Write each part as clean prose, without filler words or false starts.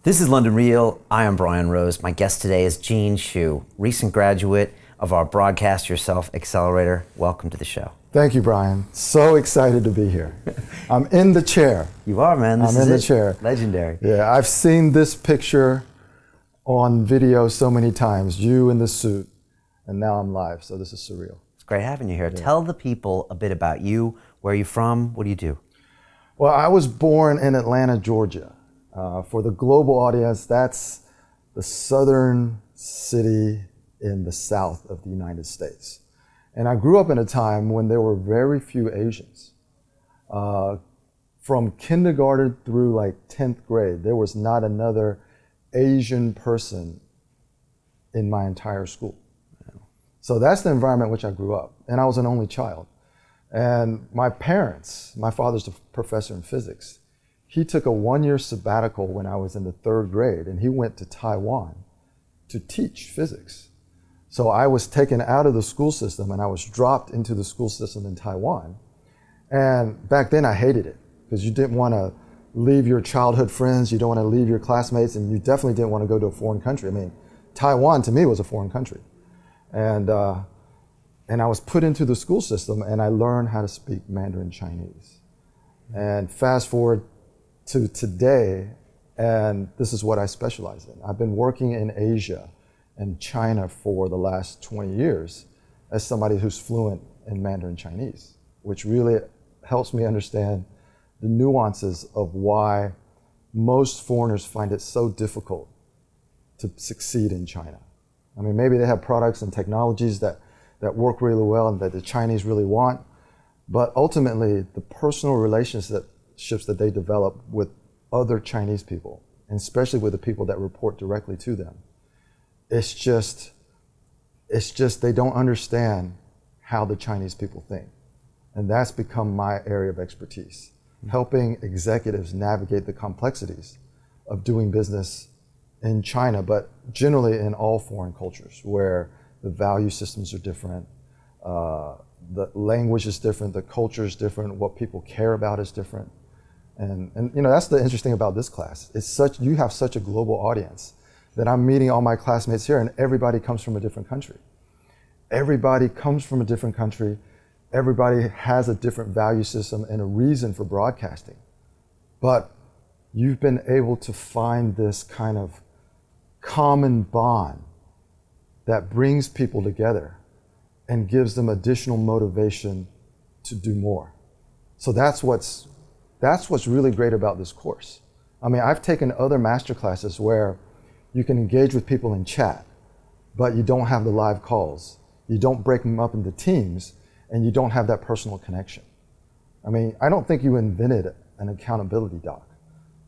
This is London Real. I am Brian Rose. My guest today is Gene Hsu, recent graduate of our Broadcast Yourself Accelerator. Welcome to the show. Thank you, Brian. So excited to be here. I'm in the chair. You are, man. I'm in the chair. Legendary. Yeah, I've seen this picture on video so many times, you in the suit, and now I'm live, so this is surreal. It's great having you here. Yeah. Tell the people a bit about you. Where are you from? What do you do? Well, I was born in Atlanta, Georgia. For the global audience, that's the southern city in the south of the United States. And I grew up in a time when there were very few Asians. From kindergarten through like 10th grade, there was not another Asian person in my entire school. So that's the environment in which I grew up. And I was an only child. And my parents, my father's a professor in physics. He took a one-year sabbatical when I was in the 3rd grade, and he went to Taiwan to teach physics. So I was taken out of the school system and I was dropped into the school system in Taiwan. And back then I hated it because you didn't want to leave your childhood friends, you don't want to leave your classmates, and you definitely didn't want to go to a foreign country. I mean, Taiwan to me was a foreign country. And I was put into the school system and I learned how to speak Mandarin Chinese. And fast forward to today, and this is what I specialize in. I've been working in Asia and China for the last 20 years as somebody who's fluent in Mandarin Chinese, which really helps me understand the nuances of why most foreigners find it so difficult to succeed in China. I mean, maybe they have products and technologies that work really well and that the Chinese really want, but ultimately the personal relationships that they develop with other Chinese people, and especially with the people that report directly to them, it's just they don't understand how the Chinese people think. And that's become my area of expertise, helping executives navigate the complexities of doing business in China, but generally in all foreign cultures where the value systems are different, the language is different, the culture is different, what people care about is different. And you know, that's the interesting about this class. You have such a global audience that I'm meeting all my classmates here and everybody comes from a different country. Everybody comes from a different country. Everybody has a different value system and a reason for broadcasting. But you've been able to find this kind of common bond that brings people together and gives them additional motivation to do more. So that's what's really great about this course. I mean, I've taken other master classes where you can engage with people in chat, but you don't have the live calls. You don't break them up into teams, and you don't have that personal connection. I mean, I don't think you invented an accountability doc,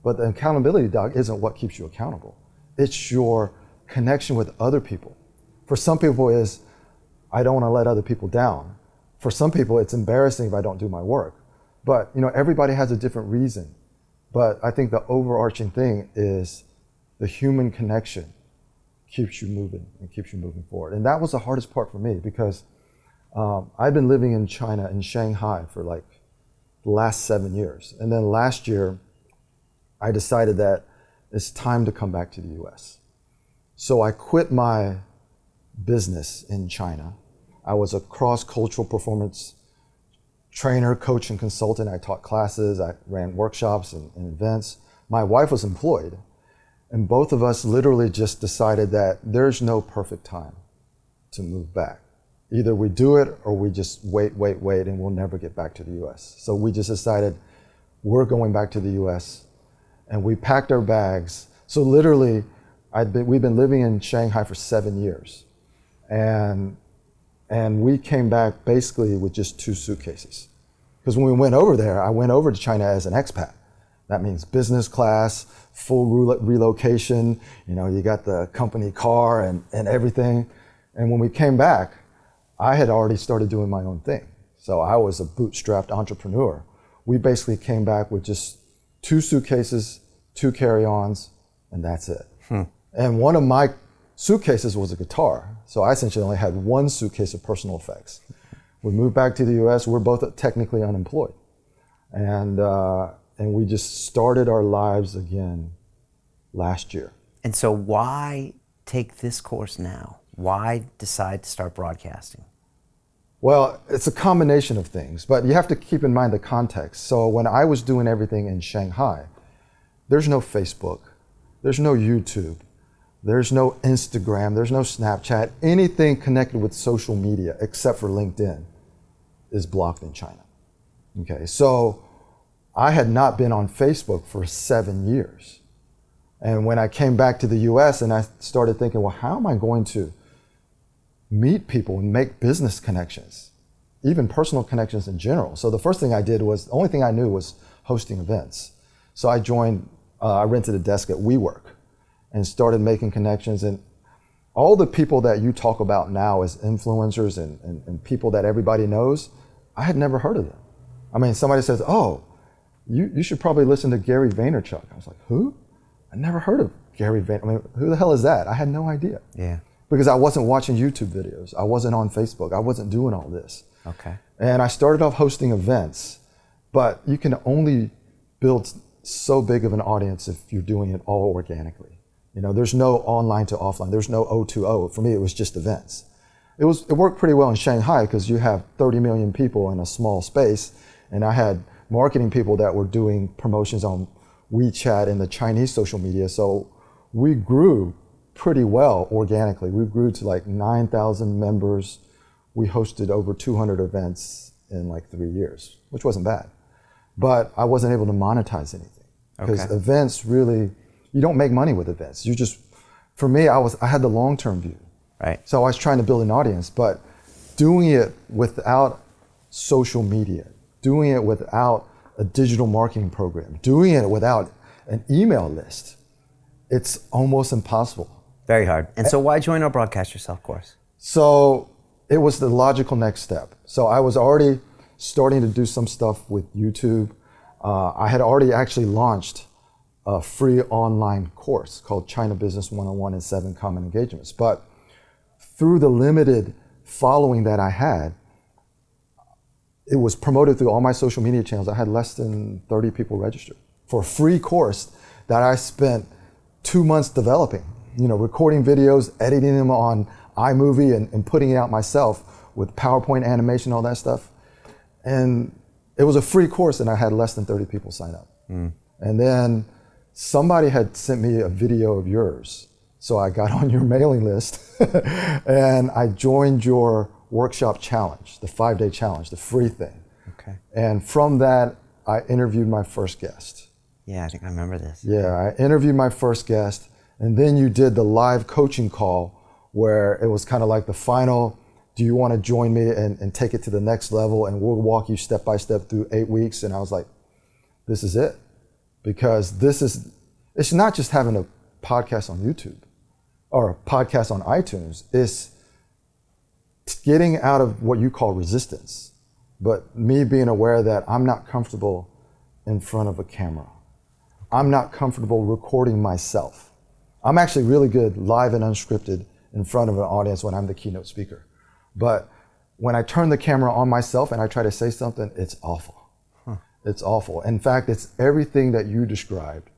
but the accountability doc isn't what keeps you accountable. It's your connection with other people. For some people is, I don't want to let other people down. For some people, it's embarrassing if I don't do my work. But you know, everybody has a different reason. But I think the overarching thing is the human connection keeps you moving and keeps you moving forward. And that was the hardest part for me because I've been living in China, in Shanghai, for like the last 7 years. And then last year, I decided that it's time to come back to the US. So I quit my business in China. I was a cross-cultural performance trainer, coach, and consultant. I taught classes, I ran workshops and events. My wife was employed, and both of us literally just decided that there's no perfect time to move back. Either we do it or we just wait, and we'll never get back to the US. So we just decided we're going back to the US, and we packed our bags. So literally, we've been living in Shanghai for 7 years. And we came back basically with just 2 suitcases. Because when we went over there, I went over to China as an expat. That means business class, full relocation, you know, you got the company car and everything. And when we came back, I had already started doing my own thing. So I was a bootstrapped entrepreneur. We basically came back with just 2 suitcases, 2 carry-ons, and that's it. And one of my suitcases was a guitar. So I essentially only had 1 suitcase of personal effects. We moved back to the US, we're both technically unemployed. And we just started our lives again last year. And so why take this course now? Why decide to start broadcasting? Well, it's a combination of things, but you have to keep in mind the context. So when I was doing everything in Shanghai, there's no Facebook, there's no YouTube, there's no Instagram, there's no Snapchat. Anything connected with social media except for LinkedIn is blocked in China. Okay, so I had not been on Facebook for 7 years. And when I came back to the US and I started thinking, well, how am I going to meet people and make business connections, even personal connections in general? So the first thing I did was, the only thing I knew was hosting events. So I rented a desk at WeWork and started making connections. And all the people that you talk about now as influencers and people that everybody knows, I had never heard of them. I mean, somebody says, oh, you should probably listen to Gary Vaynerchuk. I was like, who? I never heard of Gary Vaynerchuk. I mean, who the hell is that? I had no idea. Yeah. Because I wasn't watching YouTube videos. I wasn't on Facebook. I wasn't doing all this. Okay. And I started off hosting events, but you can only build so big of an audience if you're doing it all organically. You know, there's no online to offline. There's no O2O. For me, it was just events. It worked pretty well in Shanghai because you have 30 million people in a small space, and I had marketing people that were doing promotions on WeChat and the Chinese social media. So we grew pretty well organically. We grew to like 9,000 members. We hosted over 200 events in like 3 years, which wasn't bad. But I wasn't able to monetize anything because events really, you don't make money with events. You just, for me, I had the long-term view. Right. So I was trying to build an audience, but doing it without social media, doing it without a digital marketing program, doing it without an email list, it's almost impossible. Very hard. And so why join our Broadcast Yourself course? So it was the logical next step. So I was already starting to do some stuff with YouTube. I had already actually launched a free online course called China Business 101 and 7 Common Engagements. But through the limited following that I had, it was promoted through all my social media channels. I had less than 30 people registered for a free course that I spent 2 months developing. You know, recording videos, editing them on iMovie and putting it out myself with PowerPoint animation, all that stuff. And it was a free course and I had less than 30 people sign up. And then somebody had sent me a video of yours. So I got on your mailing list and I joined your workshop challenge, the 5-day challenge, the free thing. Okay. And from that, I interviewed my first guest. Yeah, I think I remember this. Yeah, I interviewed my first guest, and then you did the live coaching call where it was kind of like the final, do you want to join me and take it to the next level, and we'll walk you step by step through 8 weeks. And I was like, this is it. Because it's not just having a podcast on YouTube or a podcast on iTunes, it's getting out of what you call resistance, but me being aware that I'm not comfortable in front of a camera. I'm not comfortable recording myself. I'm actually really good live and unscripted in front of an audience when I'm the keynote speaker. But when I turn the camera on myself and I try to say something, it's awful. It's awful. In fact, it's everything that you described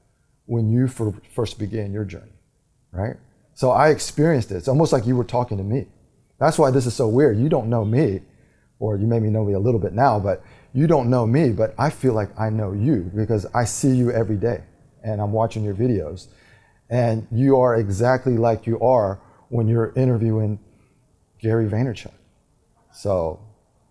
when you first began your journey, right? So I experienced it. It's almost like you were talking to me. That's why this is so weird. You don't know me, or you maybe know me a little bit now, but you don't know me, but I feel like I know you because I see you every day and I'm watching your videos. And you are exactly like you are when you're interviewing Gary Vaynerchuk. So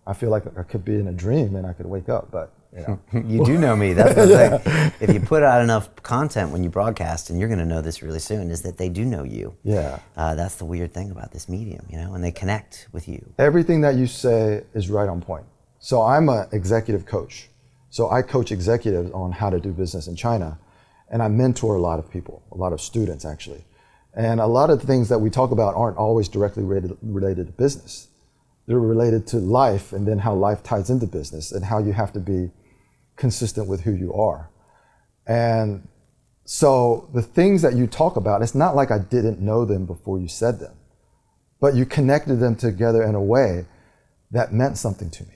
I feel like I could be in a dream and I could wake up, but you know. You do know me. That's the thing. If you put out enough content when you broadcast, and you're going to know this really soon, is that they do know you. Yeah. That's the weird thing about this medium, you know, and they connect with you. Everything that you say is right on point. So I'm an executive coach. So I coach executives on how to do business in China. And I mentor a lot of people, a lot of students actually. And a lot of the things that we talk about aren't always directly related to business. They're related to life, and then how life ties into business and how you have to be consistent with who you are. And so the things that you talk about, it's not like I didn't know them before you said them, but you connected them together in a way that meant something to me.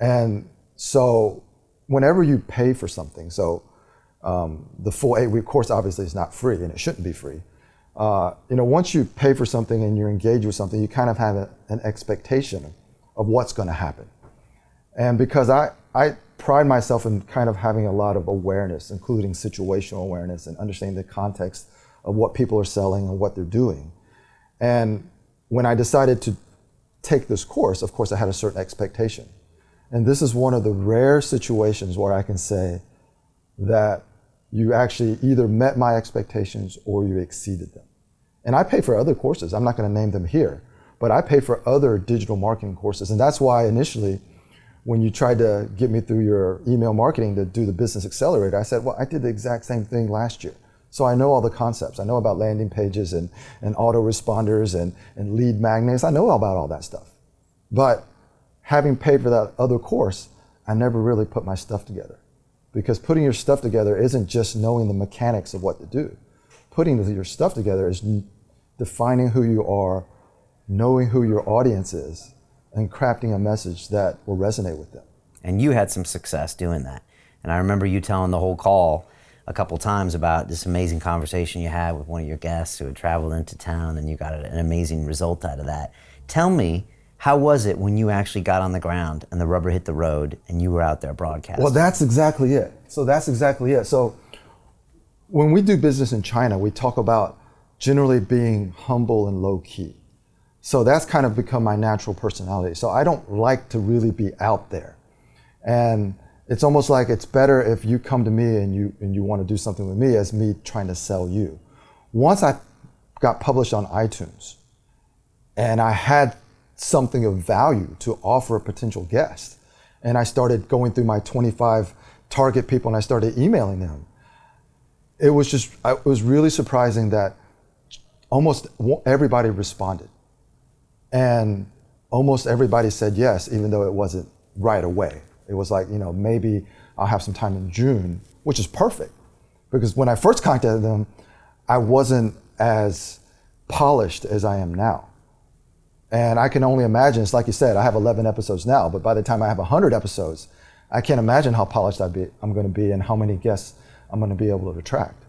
And so whenever you pay for something, so The full 8-week course obviously is not free, and it shouldn't be free. Once you pay for something and you're engaged with something, you kind of have an expectation of what's going to happen. And because I pride myself in kind of having a lot of awareness, including situational awareness and understanding the context of what people are selling and what they're doing. And when I decided to take this course, of course, I had a certain expectation. And this is one of the rare situations where I can say that you actually either met my expectations or you exceeded them. And I pay for other courses. I'm not going to name them here, but I pay for other digital marketing courses. And that's why initially, when you tried to get me through your email marketing to do the Business Accelerator, I said, well, I did the exact same thing last year. So I know all the concepts. I know about landing pages and autoresponders and lead magnets. I know about all that stuff. But having paid for that other course, I never really put my stuff together. Because putting your stuff together isn't just knowing the mechanics of what to do. Putting your stuff together is defining who you are, knowing who your audience is, and crafting a message that will resonate with them. And you had some success doing that. And I remember you telling the whole call a couple times about this amazing conversation you had with one of your guests who had traveled into town, and you got an amazing result out of that. Tell me, how was it when you actually got on the ground and the rubber hit the road and you were out there broadcasting? Well, that's exactly it. So when we do business in China, we talk about generally being humble and low key. So that's kind of become my natural personality. So I don't like to really be out there. And it's almost like it's better if you come to me and you want to do something with me as me trying to sell you. Once I got published on iTunes and I had something of value to offer a potential guest, and I started going through my 25 target people and I started emailing them, it was really surprising that almost everybody responded. And almost everybody said yes, even though it wasn't right away. It was like, maybe I'll have some time in June, which is perfect. Because when I first contacted them, I wasn't as polished as I am now. And I can only imagine, it's like you said, I have 11 episodes now, but by the time I have 100 episodes, I can't imagine how polished I'm going to be and how many guests I'm going to be able to attract.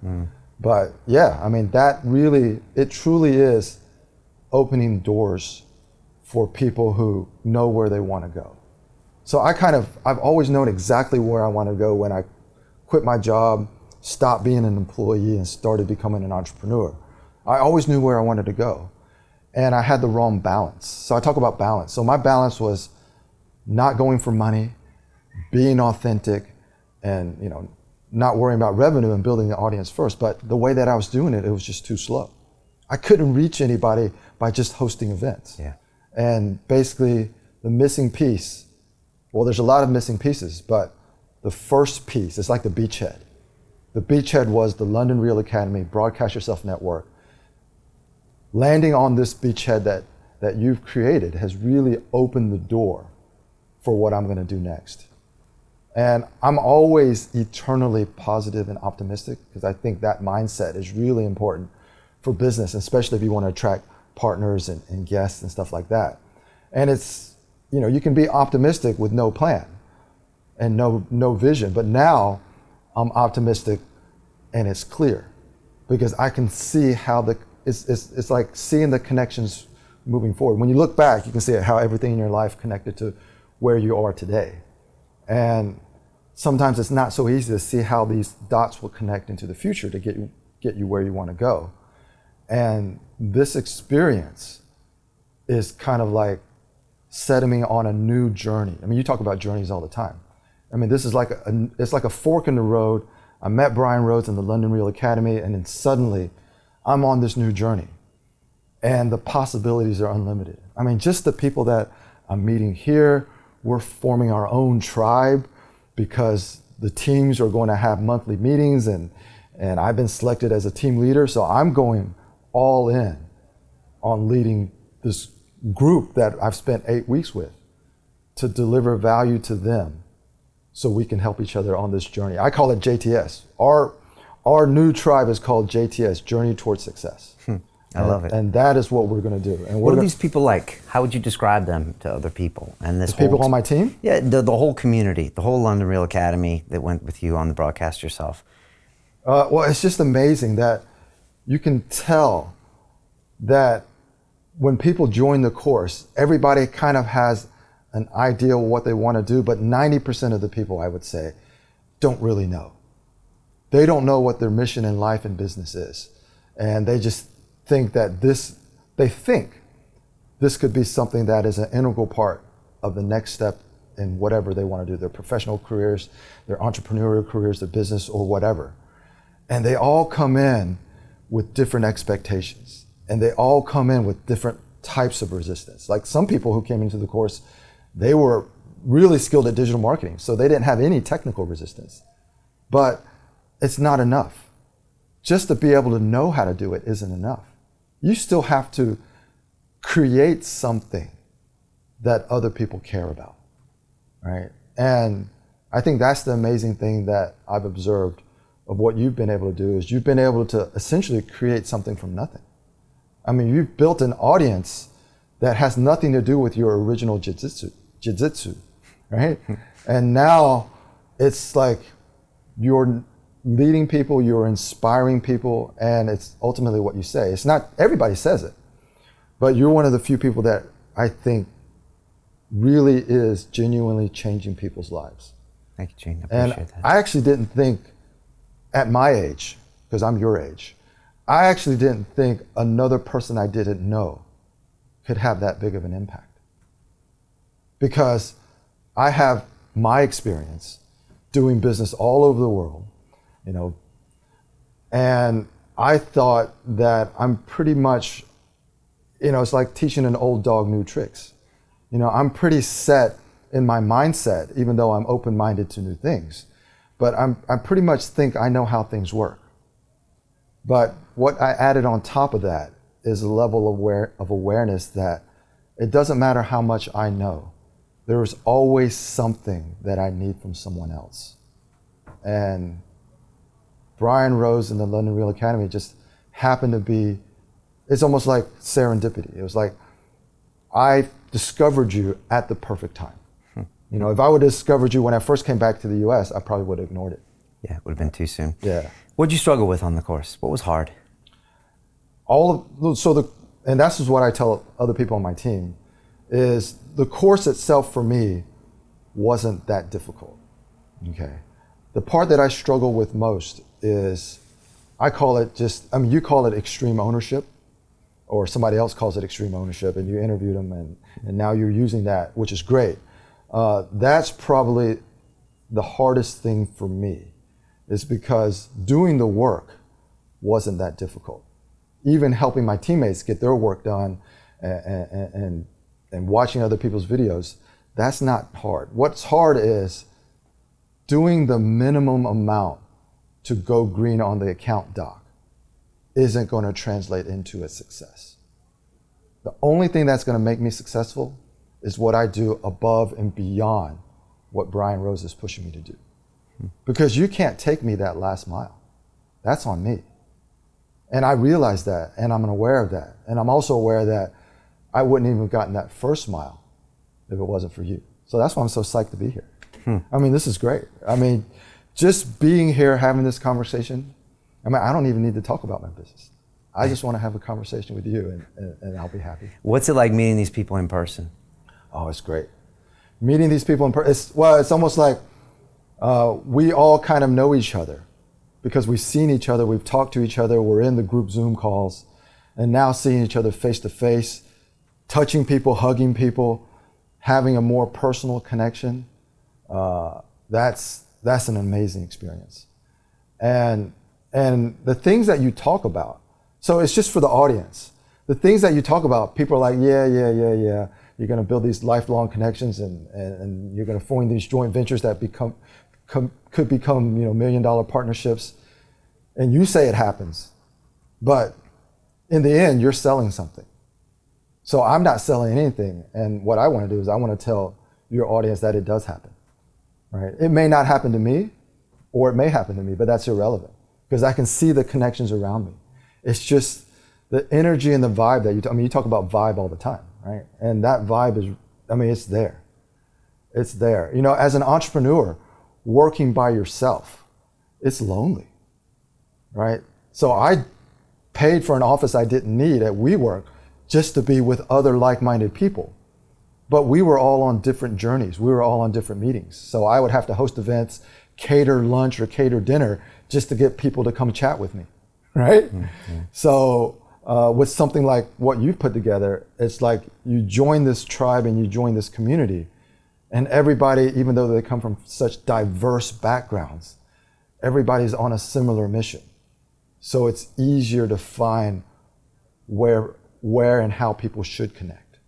But yeah, it truly is opening doors for people who know where they want to go. So I've always known exactly where I want to go when I quit my job, stopped being an employee, and started becoming an entrepreneur. I always knew where I wanted to go. And I had the wrong balance. So I talk about balance. So my balance was not going for money, being authentic, and not worrying about revenue and building the audience first. But the way that I was doing it, it was just too slow. I couldn't reach anybody by just hosting events. Yeah. And basically the missing piece, well, there's a lot of missing pieces, but the first piece is like the beachhead. The beachhead was the London Real Academy Broadcast Yourself Network. Landing on this beachhead that you've created has really opened the door for what I'm going to do next. And I'm always eternally positive and optimistic because I think that mindset is really important for business, especially if you want to attract partners and guests and stuff like that. And it's, you can be optimistic with no plan and no vision, but now I'm optimistic and it's clear because I can see how it's like seeing the connections moving forward. When you look back, you can see how everything in your life connected to where you are today. And sometimes it's not so easy to see how these dots will connect into the future to get you where you want to go. And this experience is kind of like setting me on a new journey. I mean, you talk about journeys all the time. I mean, this is it's like a fork in the road. I met Brian Rhodes in the London Real Academy, and then suddenly I'm on this new journey. And the possibilities are unlimited. I mean, just the people that I'm meeting here, we're forming our own tribe because the teams are going to have monthly meetings, and I've been selected as a team leader, so I'm going all in on leading this group that I've spent 8 weeks with to deliver value to them so we can help each other on this journey. I call it JTS. Our new tribe is called JTS, Journey Towards Success. I love it. And that is what we're going to do. And what are these people like? How would you describe them to other people? And this people on my team? Yeah, the whole community, the whole London Real Academy that went with you on the Broadcast Yourself. Well, it's just amazing that you can tell that when people join the course, everybody kind of has an idea of what they want to do, but 90% of the people, I would say, don't really know. They don't know what their mission in life and business is. And they just think that this could be something that is an integral part of the next step in whatever they want to do, their professional careers, their entrepreneurial careers, their business, or whatever. And they all come in with different expectations. And they all come in with different types of resistance. Like some people who came into the course, they were really skilled at digital marketing, so they didn't have any technical resistance. But it's not enough. Just to be able to know how to do it isn't enough. You still have to create something that other people care about, right? And I think that's the amazing thing that I've observed of what you've been able to do is you've been able to essentially create something from nothing. I mean, you've built an audience that has nothing to do with your original jiu-jitsu, right? And now it's like you're leading people, you're inspiring people, and it's ultimately what you say. It's not, everybody says it, but you're one of the few people that I think really is genuinely changing people's lives. Thank you, Gene. I appreciate that. I actually didn't think at my age, because I'm your age, I actually didn't think another person I didn't know could have that big of an impact. Because I have my experience doing business all over the world, you know, and I thought that I'm pretty much, you know, it's like teaching an old dog new tricks. You know, I'm pretty set in my mindset, even though I'm open-minded to new things. But I pretty much think I know how things work. But what I added on top of that is a level of awareness that it doesn't matter how much I know. There is always something that I need from someone else. And Brian Rose and the London Real Academy just happened to be, it's almost like serendipity. It was like, I discovered you at the perfect time. You know, if I would have discovered you when I first came back to the US, I probably would have ignored it. Yeah, it would have been too soon. Yeah. What did you struggle with on the course? What was hard? And that's just what I tell other people on my team, is the course itself for me wasn't that difficult, okay? The part that I struggle with most is, I call it you call it extreme ownership, or somebody else calls it extreme ownership, and you interviewed them and now you're using that, which is great. That's probably the hardest thing for me, is because doing the work wasn't that difficult. Even helping my teammates get their work done and watching other people's videos, that's not hard. What's hard is doing the minimum amount to go green on the account doc isn't going to translate into a success. The only thing that's going to make me successful is what I do above and beyond what Brian Rose is pushing me to do. Because you can't take me that last mile. That's on me. And I realize that, and I'm aware of that. And I'm also aware that I wouldn't even have gotten that first mile if it wasn't for you. So that's why I'm so psyched to be here. I mean, this is great. I mean, just being here, having this conversation, I mean, I don't even need to talk about my business. I just want to have a conversation with you, and I'll be happy. What's it like meeting these people in person? Oh, it's great. Meeting these people in person, it's almost like we all kind of know each other because we've seen each other, we've talked to each other, we're in the group Zoom calls, and now seeing each other face to face, touching people, hugging people, having a more personal connection, that's an amazing experience. And the things that you talk about, so it's just for the audience. The things that you talk about, people are like, yeah. You're going to build these lifelong connections, and you're going to form these joint ventures that could become, $1 million partnerships. And you say it happens, but in the end, you're selling something. So I'm not selling anything, and what I want to do is I want to tell your audience that it does happen. Right? It may not happen to me, or it may happen to me, but that's irrelevant because I can see the connections around me. It's just the energy and the vibe that you talk about vibe all the time, right? And that vibe is, it's there. It's there. As an entrepreneur, working by yourself, it's lonely. right? So I paid for an office I didn't need at WeWork just to be with other like-minded people. But we were all on different journeys. We were all on different meetings. So I would have to host events, cater lunch or cater dinner just to get people to come chat with me, right? Mm-hmm. So with something like what you've put together, it's like you join this tribe and you join this community, and everybody, even though they come from such diverse backgrounds, everybody's on a similar mission. So it's easier to find where and how people should connect.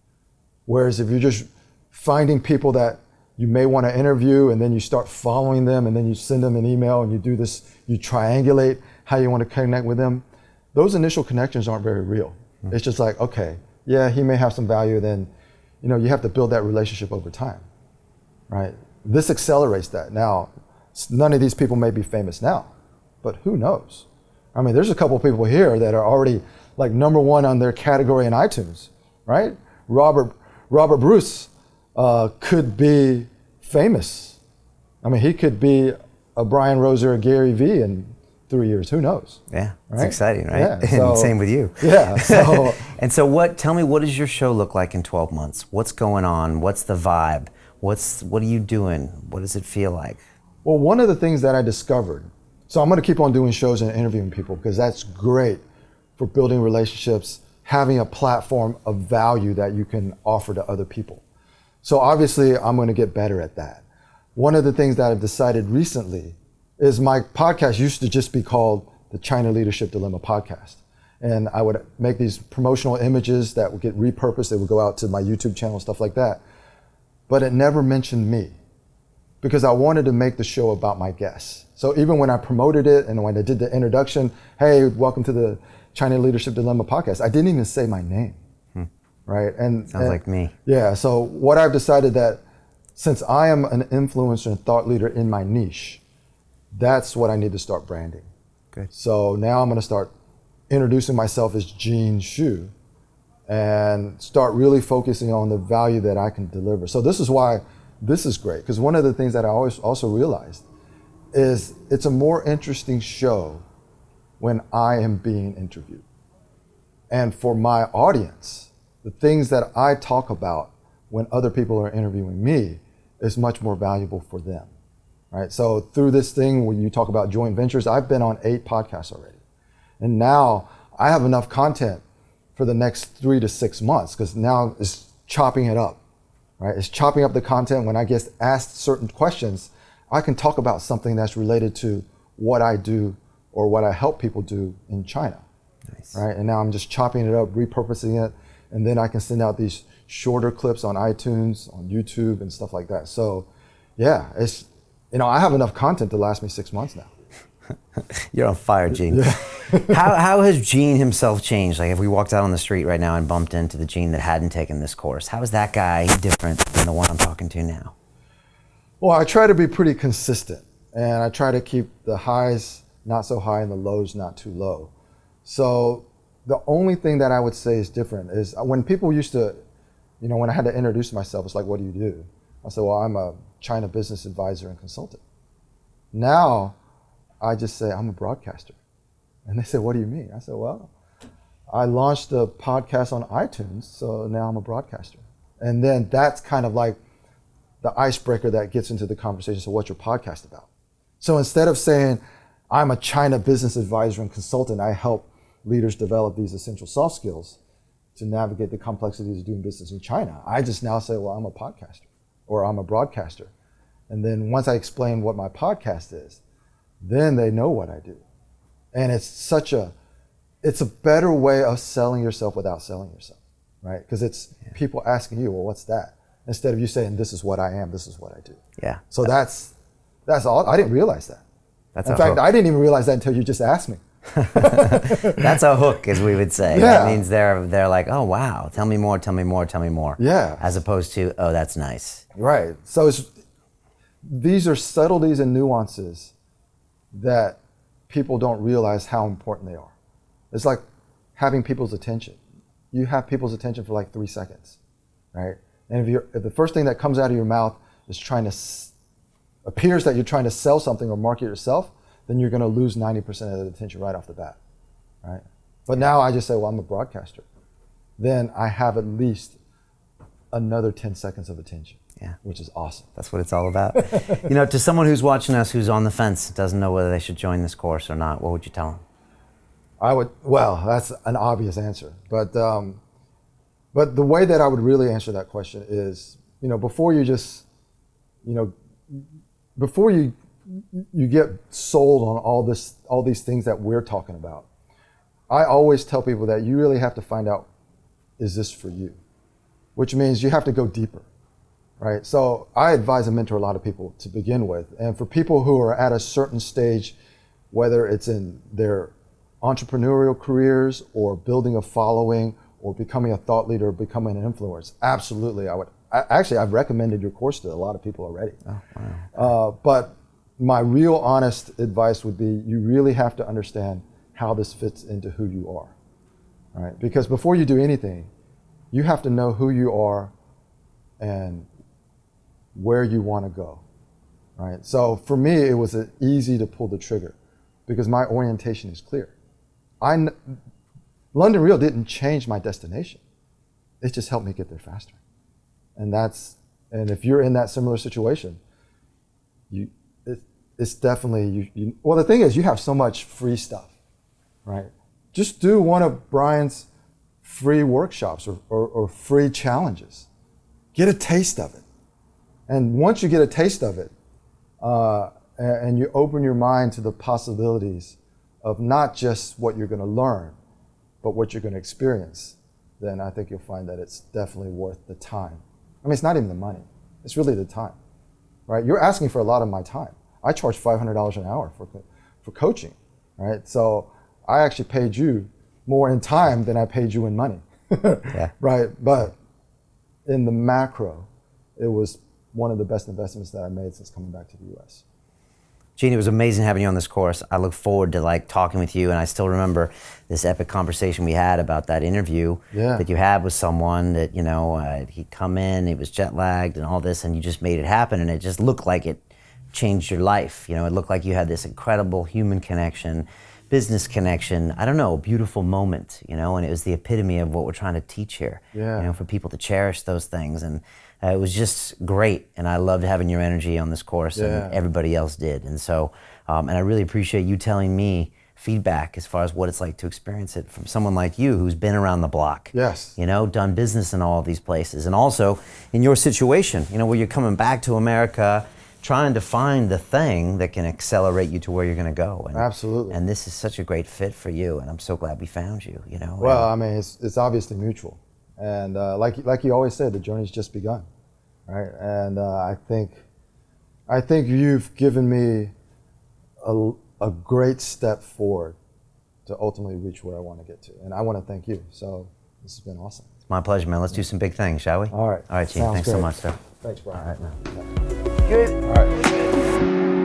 Whereas if you're just finding people that you may want to interview and then you start following them and then you send them an email and you do this, you triangulate how you want to connect with them, those initial connections aren't very real. Mm-hmm. It's just like, okay, yeah, he may have some value, then you have to build that relationship over time, right? This accelerates that. Now, none of these people may be famous now, but who knows? I mean, there's a couple of people here that are already like #1 on their category in iTunes, right? Robert Bruce could be famous. I mean, he could be a Brian Roser or Gary Vee in 3 years. Who knows? Yeah, it's right? exciting, right? Yeah, And same with you. Yeah. So, and so, tell me, what does your show look like in 12 months? What's going on? What's the vibe? What are you doing? What does it feel like? Well, one of the things that I discovered, so I'm going to keep on doing shows and interviewing people because that's great for building relationships, having a platform of value that you can offer to other people. So obviously, I'm going to get better at that. One of the things that I've decided recently is my podcast used to just be called the China Leadership Dilemma Podcast. And I would make these promotional images that would get repurposed. They would go out to my YouTube channel, stuff like that. But it never mentioned me because I wanted to make the show about my guests. So even when I promoted it and when I did the introduction, hey, welcome to the China Leadership Dilemma Podcast, I didn't even say my name, right? And sounds like me. Yeah, so what I've decided that since I am an influencer and thought leader in my niche, that's what I need to start branding. Good. So now I'm going to start introducing myself as Gene Hsu and start really focusing on the value that I can deliver. So this is why this is great, because one of the things that I always also realized is it's a more interesting show when I am being interviewed. And for my audience, the things that I talk about when other people are interviewing me is much more valuable for them, right? So through this thing, when you talk about joint ventures, I've been on 8 podcasts already. And now I have enough content for the next 3 to 6 months, because now it's chopping it up, right? It's chopping up the content. When I get asked certain questions, I can talk about something that's related to what I do or what I help people do in China, nice. Right? And now I'm just chopping it up, repurposing it, and then I can send out these shorter clips on iTunes, on YouTube, and stuff like that. So, yeah, it's I have enough content to last me 6 months now. You're on fire, Gene. Yeah. How has Gene himself changed? Like if we walked out on the street right now and bumped into the Gene that hadn't taken this course, how is that guy different than the one I'm talking to now? Well, I try to be pretty consistent, and I try to keep the highs not so high and the lows not too low. So the only thing that I would say is different is when people used to, when I had to introduce myself, it's like, what do you do? I said, well, I'm a China business advisor and consultant. Now, I just say, I'm a broadcaster. And they said, what do you mean? I said, well, I launched a podcast on iTunes, so now I'm a broadcaster. And then that's kind of like the icebreaker that gets into the conversation. So what's your podcast about? So instead of saying, I'm a China business advisor and consultant, I help leaders develop these essential soft skills to navigate the complexities of doing business in China, I just now say, well, I'm a podcaster or I'm a broadcaster. And then once I explain what my podcast is, then they know what I do. And it's a better way of selling yourself without selling yourself, right? Because it's people asking you, well, what's that? Instead of you saying, this is what I am, this is what I do. Yeah. So that's all. I didn't realize that. In fact, I didn't even realize that until you just asked me. That's a hook, as we would say. Yeah. That means they're like, oh, wow, tell me more, tell me more, tell me more. Yeah. As opposed to, oh, that's nice. Right. So these are subtleties and nuances that people don't realize how important they are. It's like having people's attention. You have people's attention for like 3 seconds, right? And if the first thing that comes out of your mouth is appears that you're trying to sell something or market yourself, then you're going to lose 90% of the attention right off the bat, right? But now I just say, well, I'm a broadcaster. Then I have at least another 10 seconds of attention, which is awesome. That's what it's all about. To someone who's watching us, who's on the fence, doesn't know whether they should join this course or not, what would you tell them? Well, that's an obvious answer. But the way that I would really answer that question is, before you just, before you get sold on all these things that we're talking about, I always tell people that you really have to find out, is this for you? Which means you have to go deeper, right? So I advise and mentor a lot of people to begin with. And for people who are at a certain stage, whether it's in their entrepreneurial careers or building a following or becoming a thought leader or becoming an influencer, absolutely, I've recommended your course to a lot of people already. Oh, wow. But my real honest advice would be, you really have to understand how this fits into who you are, right? Because before you do anything, you have to know who you are and where you want to go, right? So for me, it was easy to pull the trigger because my orientation is clear. London Real didn't change my destination. It just helped me get there faster. And if you're in that similar situation, it's definitely, well, the thing is, you have so much free stuff, right? Just do one of Brian's free workshops or free challenges. Get a taste of it. And once you get a taste of it, and you open your mind to the possibilities of not just what you're going to learn, but what you're going to experience, then I think you'll find that it's definitely worth the time. I mean, it's not even the money. It's really the time, right? You're asking for a lot of my time. I charge $500 an hour for coaching, right? So I actually paid you more in time than I paid you in money, right? But in the macro, it was one of the best investments that I made since coming back to the U.S. Gene, it was amazing having you on this course. I look forward to talking with you, and I still remember this epic conversation we had about that interview that you had with someone that, he'd come in, he was jet lagged and all this, and you just made it happen, and it just looked like it changed your life. It looked like you had this incredible human connection, business connection, I don't know, beautiful moment, and it was the epitome of what we're trying to teach here, for people to cherish those things. And it was just great, and I loved having your energy on this course, and everybody else did. And so, and I really appreciate you telling me feedback as far as what it's like to experience it from someone like you who's been around the block. Yes. Done business in all of these places. And also in your situation, where you're coming back to America, trying to find the thing that can accelerate you to where you're going to go. And, absolutely. And this is such a great fit for you, and I'm so glad we found you, Well, I mean, it's obviously mutual. And like you always said, the journey's just begun, right? And I think you've given me a great step forward to ultimately reach where I want to get to. And I want to thank you. So this has been awesome. It's my pleasure, man. Let's do some big things, shall we? All right. All right, Gene. Sounds Thanks great. so much, sir. Thanks, Brian. All right, man. Good. All right.